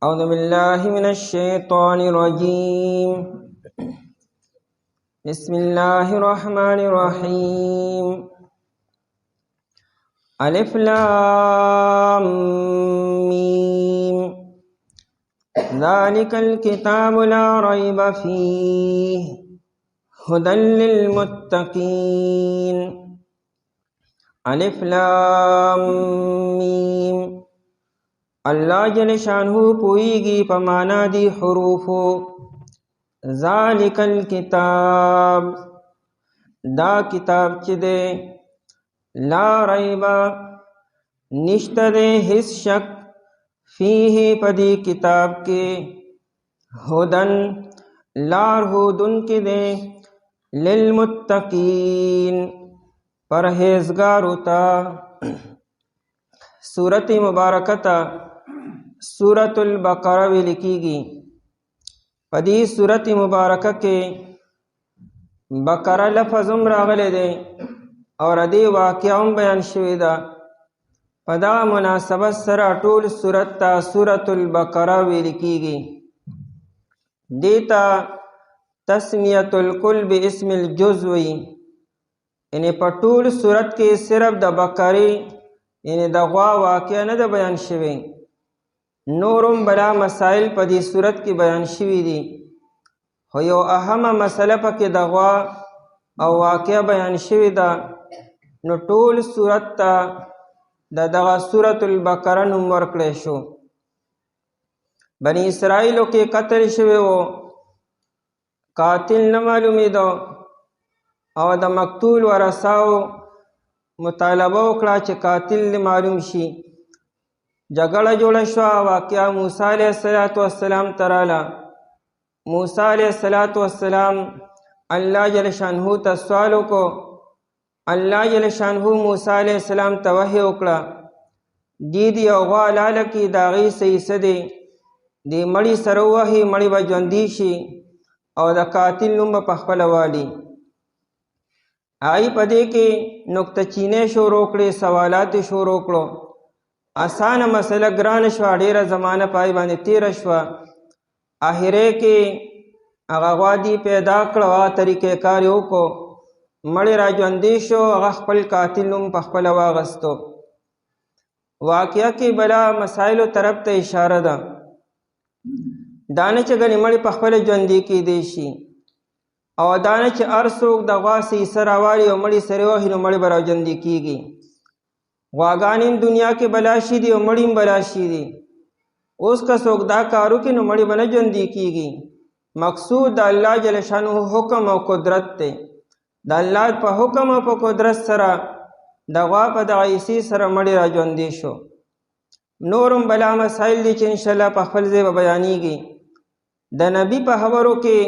أعوذ بالله من الشيطان الرجيم. بسم الله الرحمن الرحيم. ألف لام ميم. ذلك الكتاب لا ريب فيه هدى للمتقين. ألف لام ميم. اللہ جل شانہ پوئیگی پمانا دی حروفو. ذالک الکتاب دا کتاب چی دے لا ریبا نشت دے حس شک فیہ پدی کتاب کے ہدن لار ہودن کی دے للمتقین پرہیزگارو تا. سورت مبارکتا سورت البقرہ بھی لکھی گی. پدی سورت مبارکہ کے بقرہ لفظ راغلے دے اور ادی واقعہ بیان شوی دا. پدا مناسبت سرا ټول سورت تا سورت البقرہ بھی لکھی گی. دیتا تسمیت الکل باسم الجزوی یعنی پټول سورت کے صرف د بقرہ یعنی د غوا واقعہ نه د بیان شوی. نورم بلا مسائل په دې صورت کې بیان شوي دي، خو یو اهمه مسله پکې د غوا او واقعه بیان شوی ده. نو ټول صورت ته د دغه سورت البقره نوم ورکړی شو. بنی اسرائیلو کې قتل شوی و، قاتل نه معلومېده او د مقتول ورثاو مطالبه وکړه چې قاتل معلوم شي. جګړه جوړه شوه. واقعا موسی علیه السلام ته راله. موسی علیه السلام الله جل شانه ته سوال وکړو. الله جل شانه موسی علیه السلام ته وحی وکړه دی او غوا لاله کې د هغې څه حصه دی، د مړي سره ووهي، مړي به ژوندي شي او د قاتل نوم به په خپله والي. هغې په دې کې نکته چینې شروع کړې، سوالات شروع کړو. اسانه مسله ګرانه شوه، ډېره زمانه پای باندې تېره شوه. آخرې کې هغه غوا دی پیدا کړه، هغه طریقې کار یې وکړو، مړی را ژوندی شو، هغه خپل قاتل نوم په خپله واغستو. واقعه کې بلا مسایلو طرف ته اشاره ده. دا نه چې ګنې مړی په خپله ژوندي کیدی شي، او دا نه چې هر څوک د غوا څه حصه راوالي او مړي سره وهي نو مړی به راژوندي کېږي. غواګانې دنیا کې بلا شي دي او مړي هم بلا شي دي. اوس که څوک دا کار وکړي نو مړي به نه ژوندي کېږي. مقصود د الله جل شانه حکم او قدرت دی. د الله په حکم او په قدرت سره د غوا په دغه حصې سره مړي راژوندي شو. نورم بلا مسایل دي چې انشاءالله په خپل ځای به بیانېږي. د نبی په خبرو کې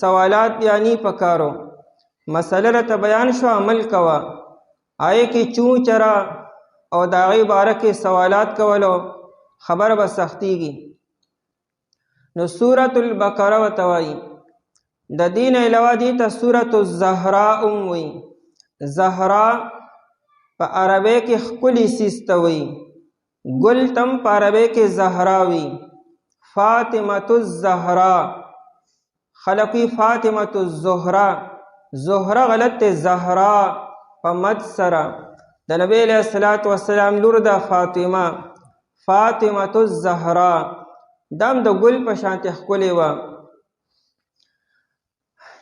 سوالات بیانی پکارو. مسله راته بیان شو، عمل کوه. آئے کې چون چرا او د هغې باره کې سوالات کولو خبره به سختېږي. نو سورت البقره ورته وایي. د دې نه علاوه دې ته سورت الزهرا هم وایي. زهرا په عربۍ کې ښکلي څیز ته وایي. ګل تم په عربۍ کې زهرا وي. فاطمة الزهرا، خلقی فاطمة الزهرا، زهرا غلط تے زهرا پا مد سرا. د نبی علیہ السلام لور دا فاطمه، فاطمة الزهرا دام د گل پا شانت خکلی وا.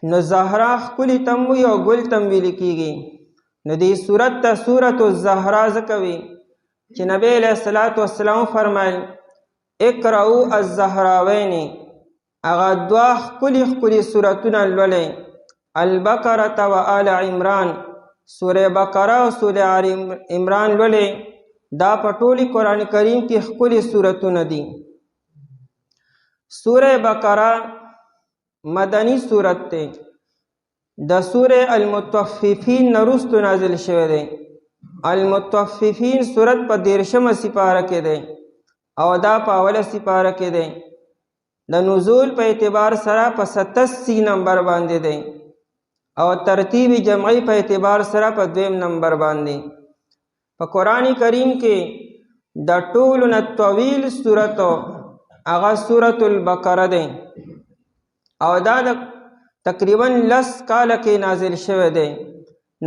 نو زهرا خکلی تم وی او گل تم وی لکیگی. نو دی صورت تا سورت الزهرا زکوی چی نبی علیہ السلام فرمائل اقرأو الزهراوین. اغا دوا خکلی خکلی سورتنا لولی، البقرة و آل عمران. سورہ بقرہ و سورہ آل عمران لولی. دا پٹولی قرآن کریم کی خکلی سورتنا دی. سورہ بقرہ مدنی سورت تے. دا سورہ المتوففین نرست نازل شوه دے. المتوففین سورت پا دیرشم سپارہ کے دے او دا په اوله سپاره کې دی. د نزول په اعتبار سره په 87 نمبر باندې دی او ترتیب جمعی په اعتبار سره په 2 نمبر باندې. په قرآن کریم کې د ټولو نه طویل سورت هغه سورۃ البقره دی او دا تقریبا 10 کال کې نازل شوی دی.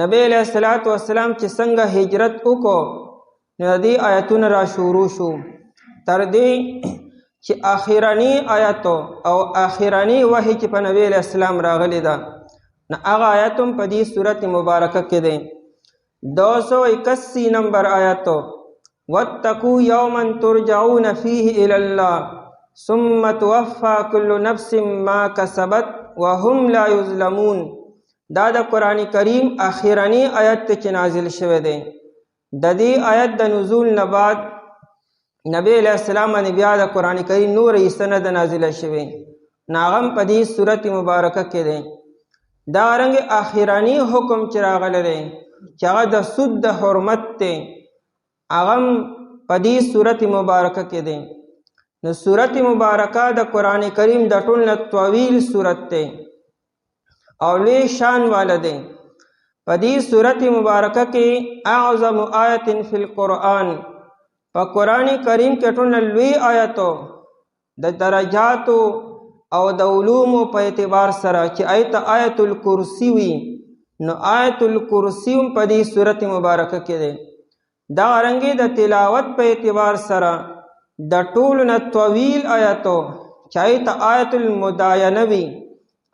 نبی علیہ الصلوۃ والسلام چې څنګه هجرت وکړو نو دې آیتونه را شروع شو تر دې چې آخرانی آیت او آخرانی وحی چې په نبی علیہ السلام راغلی ده نو هغه آیت هم په دې سورۃ مبارکه کې دی. 281 نمبر آیت واتقوا یوما ترجعون فیه الی الله ثم توفى كل نفس ما كسبت وهم لا يظلمون. دا د قرآن کریم آخرانی آیت چې نازل شوی دی. د دې آیت د نزول نه بعد نبی علیہ السلام باندې بیا د قرآن کریم نور سند نازله شوی ناغم په دې سورۃ مبارکه کې دی. دا رنګ آخرانی حکم چې راغلی دی چې هغه د سود د حرمت دی هغه په دې سورۃ مبارکه کې دی. نو سورۃ مبارکه د قرآن کریم د ټول نه طویل سورۃ دی او لوی شان والا دی. په دې سورۃ مبارکه کې اعظم آیت فی القرآن په قرآن کریم کې ټول لوی آیتو د درجاتو او د علومو په اعتبار سره چې آیت الکرسی وي نو آیت الکرسی په دې سورۃ مبارکه کې دی. دا رنګي د تلاوت په اعتبار سره د ټولو نه طویل آیتو چې آیت المداینه وي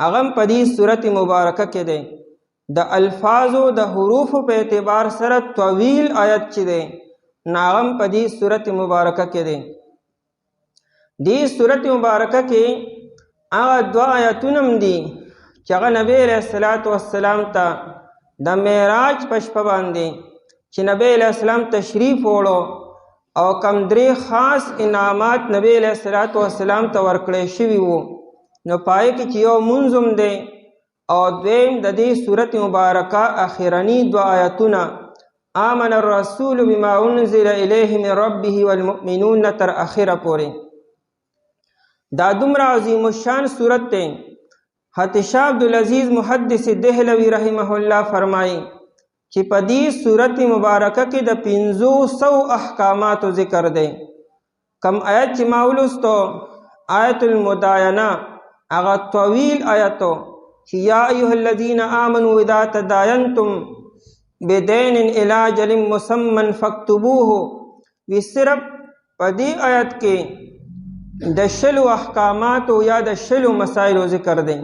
هغه په دې سورۃ مبارکه کې دی. د الفاظو د حروفو په اعتبار سره طویل آیت چې دی هغه په دې سورۃ مبارکه کې دی. دې سورۃ مبارکه کې هغه 2 آیتونه دي چې هغه نبی علیہ الصلوۃ والسلام ته د معراج په شپه باندې چې نبی علیہ السلام تشریف وړو او کم 3 خاص انعامات نبی علیہ الصلوۃ والسلام ته ورکړی شوي وو. نو پای کې چې یو منظم دی او دویم د دې سورۃ مبارکه اخرنی 2 آیتونه آمن الرسول بما انزل الیه من ربه والمؤمنون تر اخره پورې. دا دومره عظیم الشان سورت دی. حضرت شاہ عبدالعزیز محدث دہلوی رحمه الله فرمایي چې په دې سورت مبارکه کې د 500 احکامات ذکر دی. کم آیت چې ما ولوستو آیت المداینه هغه طویل آیتو چې یا ایها الذین آمنوا اذا تداینتم بدین الی اجل مسمى فاکتبوه وی صرف په دې آیت کې د 60 احکامات یا د 60 مسائل ذکر دي.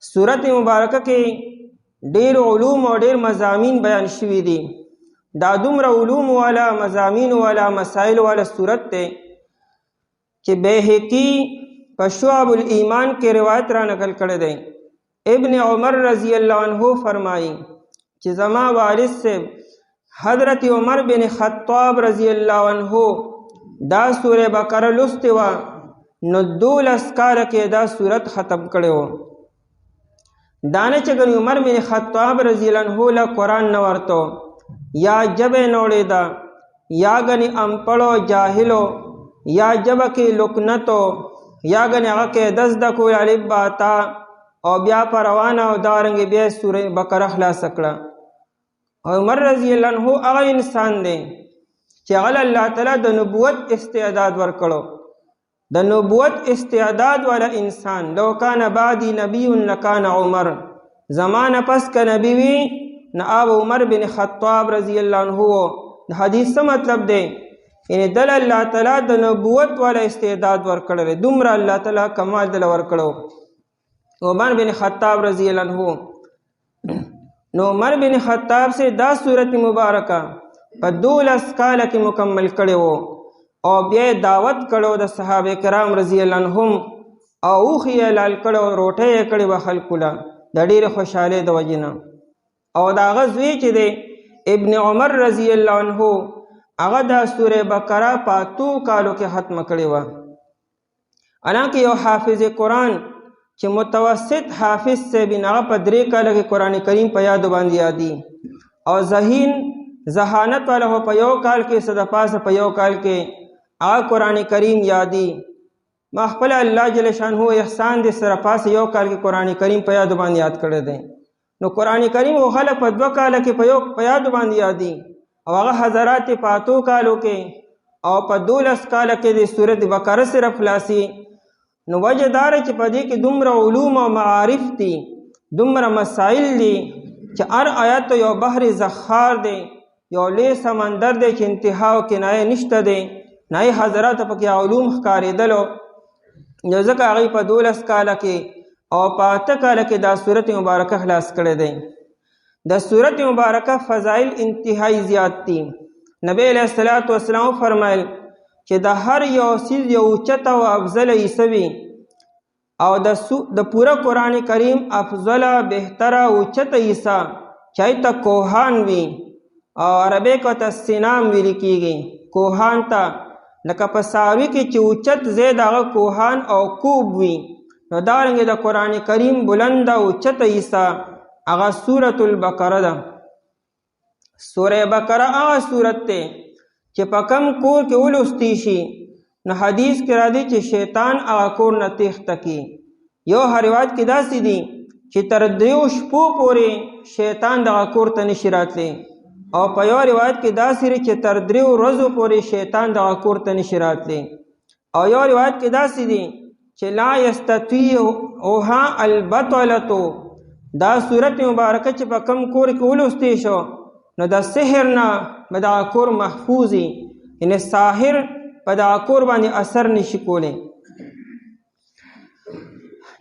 سورت مبارکه کې ډیر علوم او ډیر مضامین بیان شوي دي. دا دومره علوم والا مضامین والا مسائل والا سورت دی چې بیهقی په شعب الایمان کې روایت را نقل کړی دی. ابن عمر رضی الله عنه فرمایي چې زما والد سے حضرت عمر بن خطاب رضی الله عنه دا سورہ بقره لستی وا نو 12 کال کې دا سورت ختم کړی و. دانه چې ګنې عمر بن خطاب رضی الله عنه له قرآن نه ورته یا جبه نوړې دا یا ګنې امپړو جاهلو یا جبه کې لکنتو یا ګنې هغه کې دز د کول الف با تا او بیا پر روانه او دارنګ بیا سورہ بقره خلاص کړه. عمر رضی الله عنه هغه انسان دی چې هغه الله تعالی د نبوت استعداد ورکړو. د نبوت استعداد والا انسان لو کان بعدی نبی لکان عمر زمانه پس کا نبی وی نه اب عمر بن خطاب رضی الله عنه. د حدیث څه مطلب دی یعنی دل الله تعالی د نبوت والا استعداد ورکړل دومره الله تعالی کمال دل ورکړو عمر بن خطاب رضی الله عنه. نو عمر بن خطاب سے دا صورت مبارکہ په 12 کال کې مکمل کړي وو او بیا دعوت کړو د صحابه کرام رضی الله عنهم او خو لال کړو روټه کړي و خلکو لا د ډېر خوشاله د وجنه او دا غزوی چې دی ابن عمر رضی الله عنه هغه د سوره بقره په 2 کالو کې ختم کړي و. حالانکه یو حافظ قرآن چې متوسط حافظ سے بنا په 3 کال کې قرآن کریم په یاد باندې یادي او ذہانت والا ہو په 1 کال کې صد پاس په 1 کال کې قرآن کریم یادی. ما خپل الله جل شانه احسان دې سره پاس 1 کال کې قرآن کریم په یاد باندې یاد کړی دی. نو قرآن کریم او خلک په 2 کال کې په یاد باندې یادي او هغه حضرات په 8 کالو کې او په 12 کاله کې د سورت بقره سره خلاصي. نو وجه دار چې په دې کې دومره علوم او معارف دي، دومره مسائل دي چې هر آیت یو بحر زخار دی، یو لوی سمندر دی چې انتها او کنایه نشته دی. نای حضرات پکې علوم ښکارېدلو، نو ځکه هغوی په 12 کاله کې او په 8 کاله کې دا سورت مبارکه خلاص کړی دی. د سورت مبارکه فضائل انتهایی زیات دي. نبی علیہ الصلوۃ والسلام فرمایل چې د هر یو څیز یو اوچته او افضله حصه وي، او د پوره قرآن کریم افضله بهتره اوچته حصه چای ته کوهان وي، او عربی کو ته سینام ویل کېږي. کوهان ته لکه په څاروي کې چې اوچت ځای د هغه کوهان او کوب وي، نو دارنګې د قرآن کریم بلنده اوچته حصه هغه سورة البقره ده. سوره بقره هغه سورت دی چې په کم کور کې ولوستی شي نو حدیث کې راځي چې شیطان هغه کور نه تېښته کړي. یو روایت کې داسې دي چې تر 3 شپو پورې شیطان دغه کور ته نشي راتلی، او په یو روایت کې داسې دی چې تر 3 ورځو پورې شیطان دغه کور ته نشي راتلی، او یو روایت کې داسې دی چې لا یستطیعها البطلة. دا صورت مبارکه چې په کم کور کې ولوستی شو نو د سحر نه به دغه کور محفوظ وي، یعنې ساحر په دغه کور باندې اثر نشي کولی.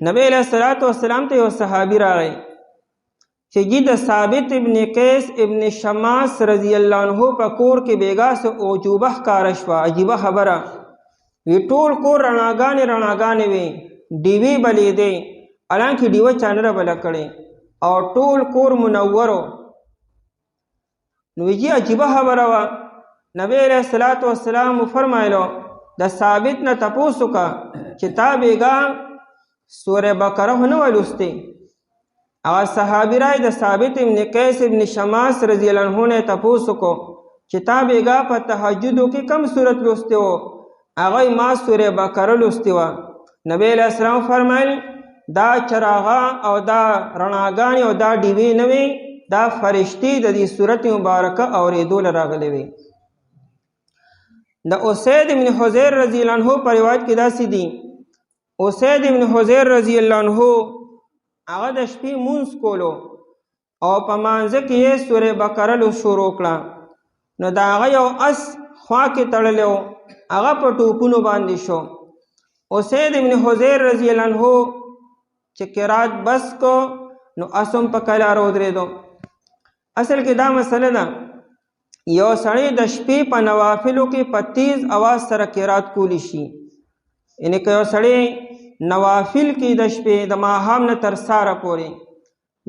نبی علیہ الصلوۃ والسلام ته یو صحابي راغی چې جی د ثابت ابن قیس ابن شماس رضی الله عنه په کور کې بیګا سه اوجوبه ښکاره شوه. عجیبه خبره وی، ټول کور رڼاګانې وي، ډیوې بلیدې، حالانکې ډیوه چا نه بله کړې، او ټول کور منورو. نو جی عجیبه خبره وه. نبی علیہ الصلوۃ والسلام فرمایلو د ثابت نه تپوس وکړه چې تا بیګا سوره بقره نه ولوستې. هغه صحابي رای د ثابت ابن قیس ابن شماس رضی الله عنه نه تپوس وکړو چې تا بیګا په تهجدو کې کم سورت لوستې وو؟ هغه ما سوره بقره لوستې وه. نبی علیہ السلام فرمایل دا چراغا او دا رڼاګانې او دا ډیوې نه وي، دا فرشتي د دې سورت مبارکه اورېدو له راغلې وي. د اسید ابن حضیر رضی الله عنه په روایت کې داسې دي، اسید ابن حضیر رضی الله عنه هغه د شپې مونځ کولو او په مانځه کې یې سورې بقره شروع کړه. نو د هغه یو اس خوا کې تړلی و، هغه په ټوپونو باندې شو. اسید ابن حضیر رضی الله عنه چې قرات بس کو نو اسم په کلاره ودرېدو. اصل کې دا مسله ده، یو سړی د شپې په نوافلو کې په تیز اواز سره قرات کولی شي. یعنې که یو سړی نوافل کې د شپې د ماښام نه تر ساره پورې،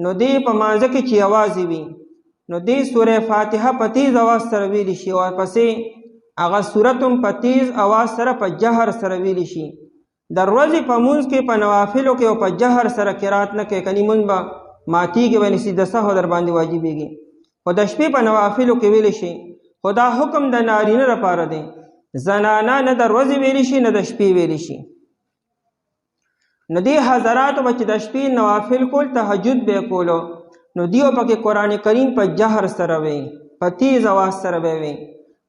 نو دی په مانځه کې چې یوازې وي نو دی سوره فاتحه په تیز اواز سره ویلی شي، او پسې هغه سورت هم په تیز اواز سره په جهر سره ویلی شي. د ورځې په مونځ کې په نوافلو کې او په جهر سره قرات نه کوي، کني مونځ به ماتیږي، به سیده سهو در باندې واجبېږي. خو د شپې په نوافلو کې ویلی شي. خو دا حکم د نارینه لپاره دی، زنانه نه د ورځې ویلی شي نه د شپې ویلی شي. نو دی حضراتو به چې د شپې نوافل کول تهجد به کولو، نو دیو پکې قرآن کریم په جهر سره وی، په تیز اواز سره به وی.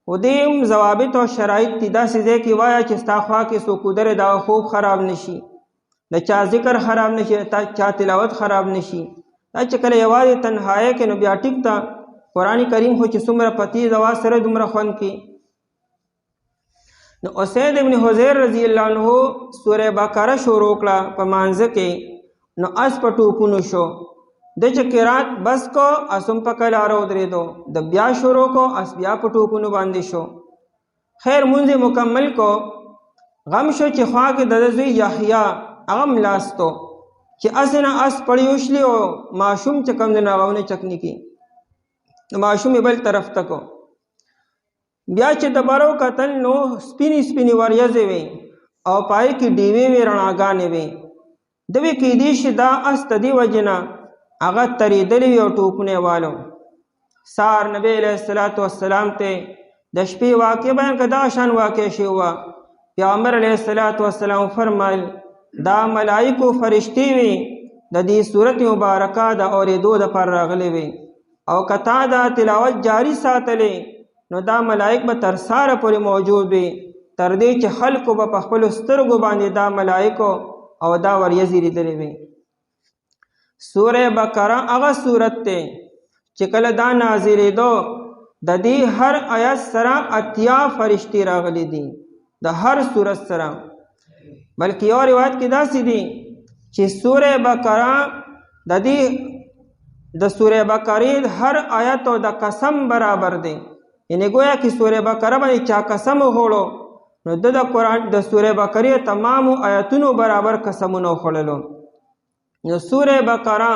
خو دې هم ضوابط او شرایط دي، داسې ځای کې وایه چې ستا خوا کې څوک ودرې دا خوب خراب نشي، د چا ذکر خراب نشي، چا تلاوت خراب نشي. دا چې کله یوازې تنهایه کې نو بیا ټیک ته قرآن کریم خو چې څومره په تیز اواز سره دومره خوند کې. نو اسید ابن حضیر رضی الله عنه سوره بقره شروع کړه په مانځه کې، نو اس په ټوپونو شو. د چې قرات بس کو اسم په کلاره ودرېدو، د بیا شروع کو اس بیا په ټوپونو باندې شو. خیر مونځ مکمل کو. غم شو چې خوا کې د زوی یحیی هغه ملاستو چې اسنه اس پړی وشلی او ماشوم چې کم نه غاونه چکنی کی، نو ماشوم بل طرف تکو. بیا چې دبارو قتل نو سپینی سپینی وریځې وي او پای کې ډیوې وي، رڼاګانې وي. دوی کې دې شي دا اس تدی وجنا هغه تریدلی وي او ټوپونه والو. سار نبی علیہ الصلوۃ والسلام ته د شپې واقع بیان کدا شان واقع شي وا. پیغمبر علیہ الصلوۃ والسلام فرمایل دا ملائکو فرشتي وي د دې سورت مبارکه د اورېدو د پر راغلي وي، او کتا دا تلاوت جاری ساتلې نو دا ملائک به تر ساره پورې موجود وي، تر دې چې خلکو به په خپلو سترګو باندې دا ملائکو او دا وریځې لیدلې وي. سوره بقره هغه سورت دی چې کله دا نازلېدو د دې هر آیت سره 80 فرشتې راغلي دي، د هر سورت سره. بلکې یو روایت کې داسې دي چې سوره بقره د دې د سوره بقرې هر آیت او د قسم برابر دی. یعنی گویا کہ سورہ بقرہ باندې چا قسم وخوړو نو د قرآن د سورہ بقرې تمامو آیتونو برابر قسمونه وخوړلو. نو سورہ بقرہ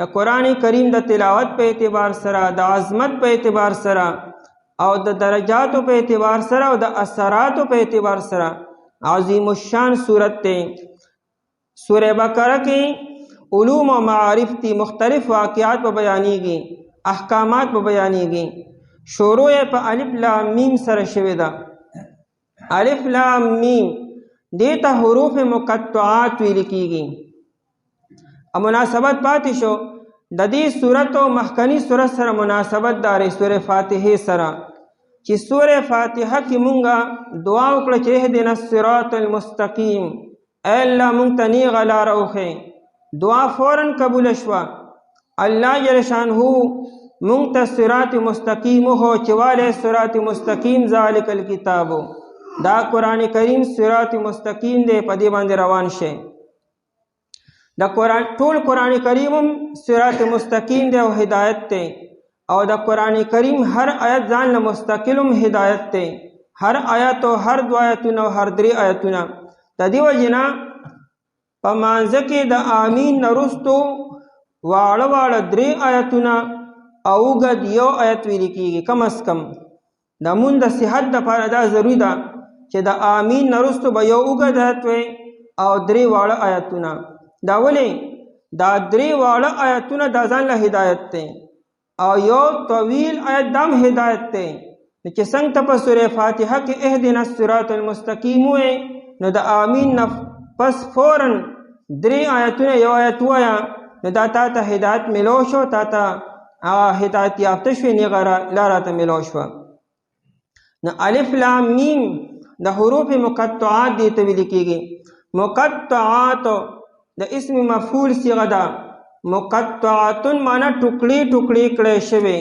د قرآن کریم د تلاوت په اعتبار سره، د عظمت په اعتبار سره او د درجاتو په اعتبار سره او د اثراتو په اعتبار سره عظیم الشان صورت ته. سورہ بقرہ کې علوم و معارف تی مختلف واقعات په بیانېږي، احکامات په بیانېږي. شروع په الف لام میم سره شوې ده. الف لام میم دې ته حروف مقطعات ویل کېږي. مناسبت پاتې شو د دې سورت او مخکنی سورت سره مناسبت دارې سورې فاتحه سره چې سورې فاتحه کې مونږه دعا وکړه چې اهدنا الصراط المستقیم، اے الله مونږ ته نیغه لاره وښیې. دعا فوراً قبول شوه. الله جل شانه مونږ ته صراط مستقیم هو چې والی صراط مستقیم ذالک الکتاب، دا قرآن کریم صراط مستقیم دی، په دې باندې روان شئ. د قرآن ټول قرآن کریم هم صراط مستقیم دی او هدایت دی، او د قرآن کریم هر آیت ځان له مستقل هم هدایت دی. هر آیت او هر دو آیتونه او هر درې آیتونه. د دې وجې نه په مانځه کې د آمین نه وروستو واړه واړه درې آیتونه او اوږد یو آیت ویل کېږي. کم از کم د مونږ د صحت دپاره دا ضروري ده چې د آمین نه وروستو به یو اوږد آیت وی او درې واړه آیتونه. دا ولې دا درې واړه آیتونه دا ځان له هدایت دی او یو طویل آیت دا هم هدایت دی. نو چې څنګه ته په سورې فاتحه کې اهدنا الصراط المستقیم وایې نو د آمین نه پس فوراً درې آیتونه یو آیت ووایه نو دا تا ته هدایت ملو شو، تا ته هدایت یافته شوې، نیغه لاره ته ملو شوه. نو الف لام میم د حروف مقطعات دې ته ویل کېږي. مقطعات د اسم مفعول صیغه ده. مقطعاتن معنی ټوکړي ټوکړي کړی شوی.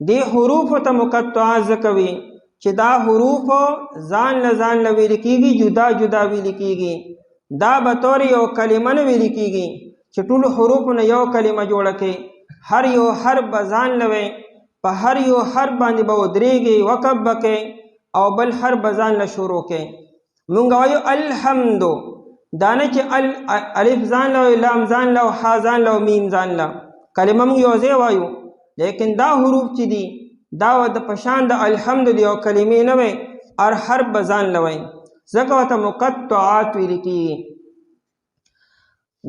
دې حروفو ته مقطعات ځکه وي چې دا حروف ځان له ویل کېږي، جدا جدا ویل کېږي. دا به طور یو کلمه نه ویل کېږي چې ټولو حروفو نه یو کلمه جوړه کړي. هر یو حرف به ځان له وی، په هر یو حرف باندې به ودرېږي، وقف به کوي او بل حرف به ځان له شروع کوي. مونږ وایو الحمدو، دا نه چې الف ځان له، لام ځان له، ها ځان له، میم ځان له. کلمه مونږ یو ځای وایو، لیکن دا حروف چې دي دا د پشان د الحمد دی او کلمې نه وي، هر حرف به ځان له وایي، ځکه ورته مقطعات ویل کېږي.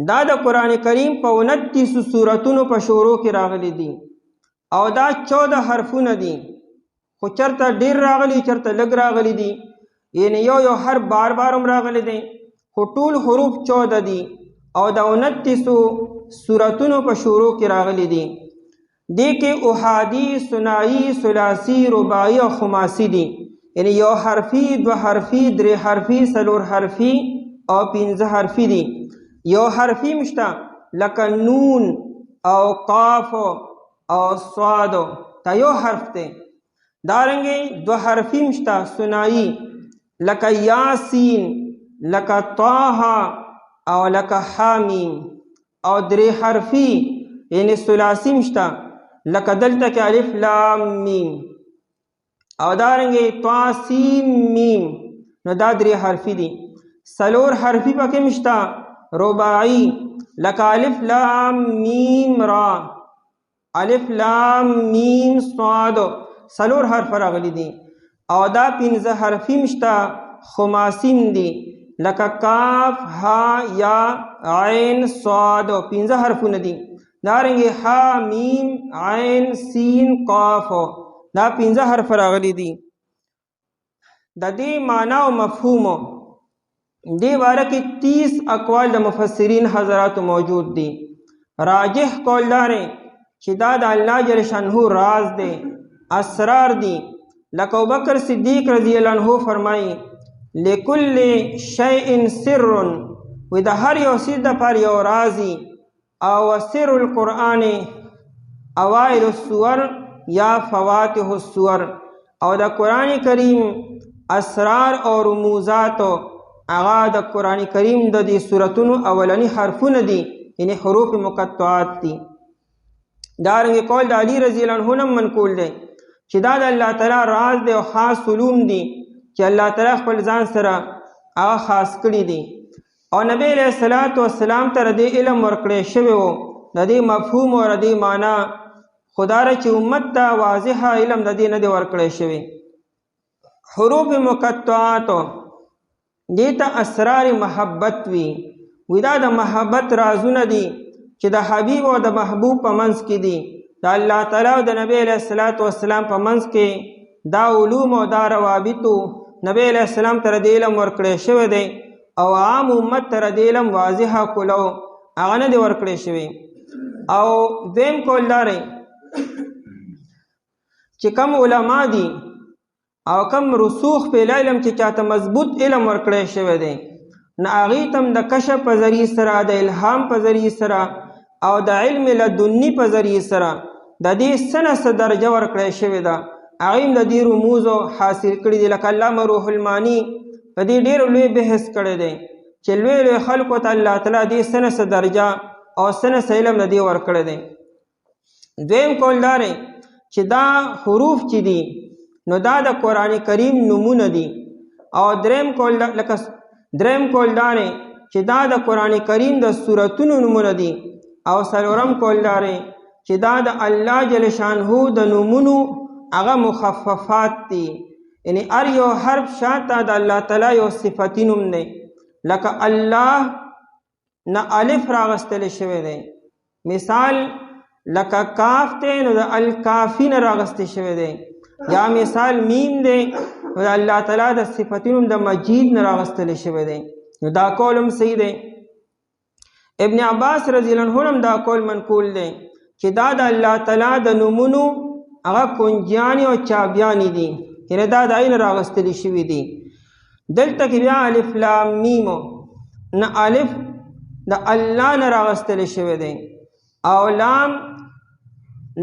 دا د قرآن کریم په 29 سورتونو په شروع کې راغلي دي او دا 14 حرفونه دي، خو چرته ډېر راغلي چرته لږ راغلي دي، یعنی یو حرف بار بار هم راغلی دی، خو ټول حروف 14 دي او د 29 سورتونو په شروع کې راغلي دي. دې کې احادي، ثنائی، ثلاثي، رباعي او خماسي دي، یعنی یو حرفي، دو حرفي، درې حرفي، څلور حرفي او 15 حرفي دي. یو حرفي مشته لکه نون او قاف او صاد، دا یو حرف دی. دارنګې دو حرفي مشته ثنائی لکه یاسین، لکه طه او لکه حامیم. او درې حرفي یعنی ثلاثي مشته لکه دلته کې الف لام میم. او دارنګې طا سین میم، نو دا درې حرفي دي. څلور حرفي پکې مشته رباعي لکه الف لام میم را، الف لام میم صاد، څلور حرف راغلي دي. او دا 15 حرفي مشته خماسین دي لکه کاف، ها، یا، عین، صاد، 15 حرفونه دي. دارنګې ها، میم، عین، سین، قاف، دا 15 حرف راغلي دي. د دې معنا او مفهوم دې باره کې 30 اقوال د مفسرین حضرات موجود دي. راجح قول دا دی چې دا د الله جل شانه راز دی، اسرار دي لکه ابوبکر صدیق رضی الله عنه فرمایي لکل شیء سر، وی د هر یو څیز دپاره یو رازي، او سر القرآن اوائل السور یا فواتح السور، او د قرآن کریم اسرار او رموزات هغه د قرآن کریم د دې سورتونو اولنی حرفونه دي، یعنی حروف مقطعات دي. دارنګه قول د علی رضی الله عنه هم منقول دی چې دا د الله تعالی راز دی او خاص علوم دي چې الله تعالی خپل ځان سره هغه خاص کړي دي. او نبی علیہ الصلوۃ والسلام ته د علم ورکړی شوی و، د دې مفهوم او د دې معنا خدا را چې امت ته واضح علم د دې نه دی ورکړی شوی. حروف مقطعات دې ته اسرار محبت وی دا د محبت رازونه دي چې د حبیب او د محبوب په منځ کې دي. د الله تعالی او د نبی علیہ الصلوۃ والسلام په منځ کې دا علوم او دا روابط نبی علیہ السلام ته د علم ورکړی شوی دی، او عام امت ته د علم واضح کولو هغه نه دی ورکړی شوی. او دویم قول دا دی چې کم علما دي او کم رسوخ په علم چې چاته مضبوط علم ورکړی شوی دی، نه هغې ته هم د کشف په ذریعې سره، د الهام په ذریعې سره او د علم لدني په ذریعې سره د دې څه نه څه درجه ورکړی شوې ده، هغې هم د دې رموزو حاصل کړي دي. لکه علامه روح المانی په دې ډېر لوی بحث کړی دی چې لوی لوی خلکو ته الله تعالی دې څه نه څه درجه او څه نه څه علم د دې ورکړی دی. دویم قول دا دی چې دا حروف چې دي نو دا د قرآن کریم نومونه دي. او دریم قول دا دی چې دا د قرآن کریم د سورتونو نومونه دي. او څلورم قول دا دی چې دا د الله جل شانه د نومونو هغه مخففات دي، یعنی هر یو حرف شاته د الله تعالی یو صفتی نوم دی. لکه الله نه الف راغستل شوی دی، مثال لکه کاف دی نو د الکافی نه راغستل شوی دی، یا مثال میم دی نو د الله تعالی د صفتی نوم د مجید نه راغستل شوی دی. نو دا قول هم صحیح دی. ابن عباس رضی الله عنه هم دا قول منقول دی چې دا د الله تعالی د نومونو هغه کنجیانی او چابیانی دي، یعنی دا د عین راغستلی شوي دي. دلته کې بیا الف لام میم نه الف د الله نه راغستلی شوی دی، او لام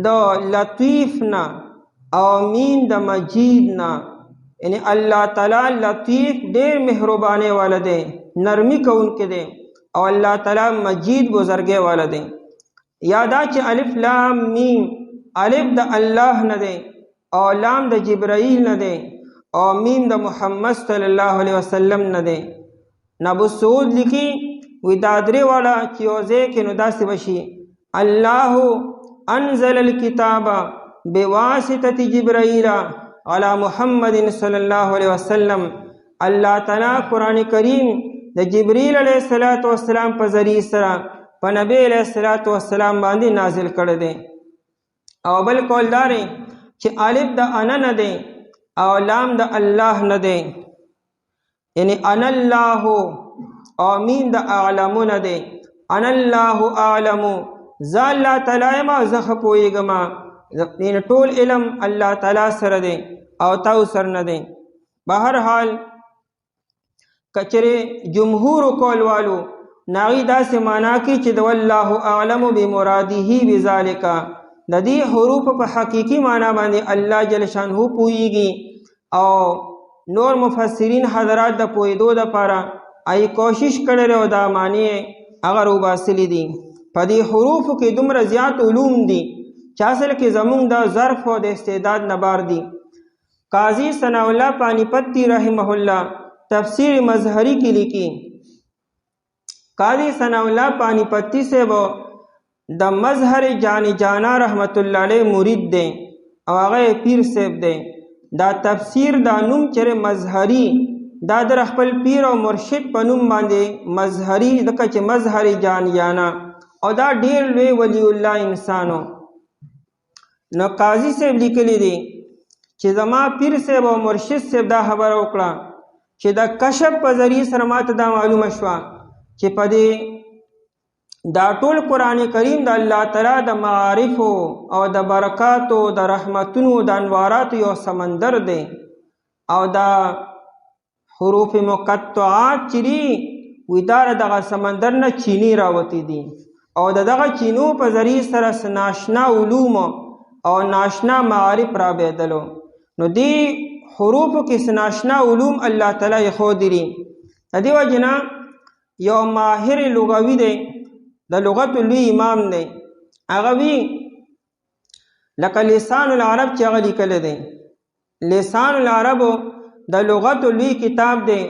د لطیف نه، او میم د مجید نه، یعنی الله تعالی لطیف ډېر مهربانۍ والا دی، نرمی کوونکی دی، او الله تعالی مجید بزرګۍ والا دی. یا دا چې الف لام میم، الف د الله نه دی، او لام د جبرائیل نه دی، او میم د محمد صلی الله علیه وسلم نه دی. ابو سعود لیکي وی دا درې واړه چې یو ځای کې نو داسې وشي الله انزل الكتاب بواسطة جبرائیل علی محمد صلی الله علیه وسلم. الله تعالی قرآن کریم د جبرائیل علیه السلام په ذریعه سره په نبی علیه السلام باندې نازل کړی دی. او بل قول دا دی چې الف د انا نه دی او لام د الله نه دی، یعنی انا الله، او میم د اعلم نه دی، انا الله اعلم، زه الله تعالی یم او زه ښه پوهېږم، یعنی ټول علم الله تعالی سره دی او تاسو سره نه دی. بهرحال کچره جمهور قول والو ناغي داسې معنا کوي چې د والله اعلم بمراده بذالک، د دې حروف په حقیقي معنا باندې الله جل شانه پوهیږي. او نور مفسرین حضرات د پوهېدو دپاره ای کوشش کړی او دا معنی هغه روباسلي دي. په دې حروفو کې دومره زیات علوم دي چې اصل کې زمونږ د ظرف او د استعداد نه بار دي. قاضی ثناء الله پانیپتی رحمه الله تفسیر مظهری کې لیکي، قاضی ثناء الله پانیپتی سے وہ د مظهر جانی جانا رحمت الله علیه مرید دی او هغه پیر صاحب دی. دا تفسیر دا نوم چره مظهری دا در خپل پیر او مرشد په نوم باندې مظهری دکه چې مظهر جانی جانا، او دا ډیر لوی ولی الله انسانو. نو قاضی صاحب لیکلی دی چې زما پیر صاحب او مرشد صاحب دا خبره وکړه چې دا کشف په ذریعه سره ماته دا معلومه شوه چې په دې دا ټول قرآن کریم د الله تعالی د معارفو او د برکاتو د رحمتونو د انواراتو یو سمندر دی او دا حروف مقطعات چې دي وی دا دغه سمندر نه چینی راوتی دي او دغه چینو په ذریعه سره ناشنا علوم او ناشنا معارف را بیدلو نو دی حروفو کې ناشنا علوم الله تعالی خو دي د دې وجنه یو ماهر لغوي دی د لغت لوی امام دی هغه وی لکه لسان العرب چې هغه لیکلی دی لسان العرب د لغت لوی کتاب دی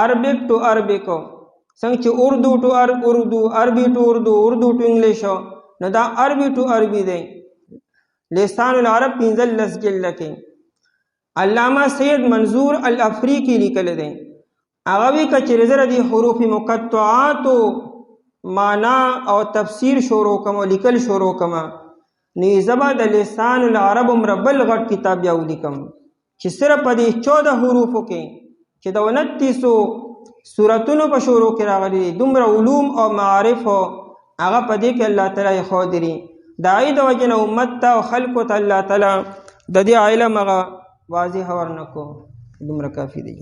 عربک ټو عربکو څنګه چې اردو ټو اردو عربي ټو اردو اردو ټو انګلیشو نو دا عربي ټو عربي دی لسان العرب 15 جلد کې علامه سید منظور الافریقی لیکلی دی هغه وی کچې زره دی حروف مقطعات معنا او تفسیر شروع کوم لیکل شروع کوم نو زبا د لسان العرب مربل غټ کتاب یو لیکم چې صرف په دې 14 حروفو کې چې د 29 سوراتونو په شروع کې راغلي دومره علوم او معارف هغه په دې کې الله تعالی خو دري دای د وجنه امت ته او خلق ته الله تعالی د دې علم هغه واضح ورنکو دومره کافی دی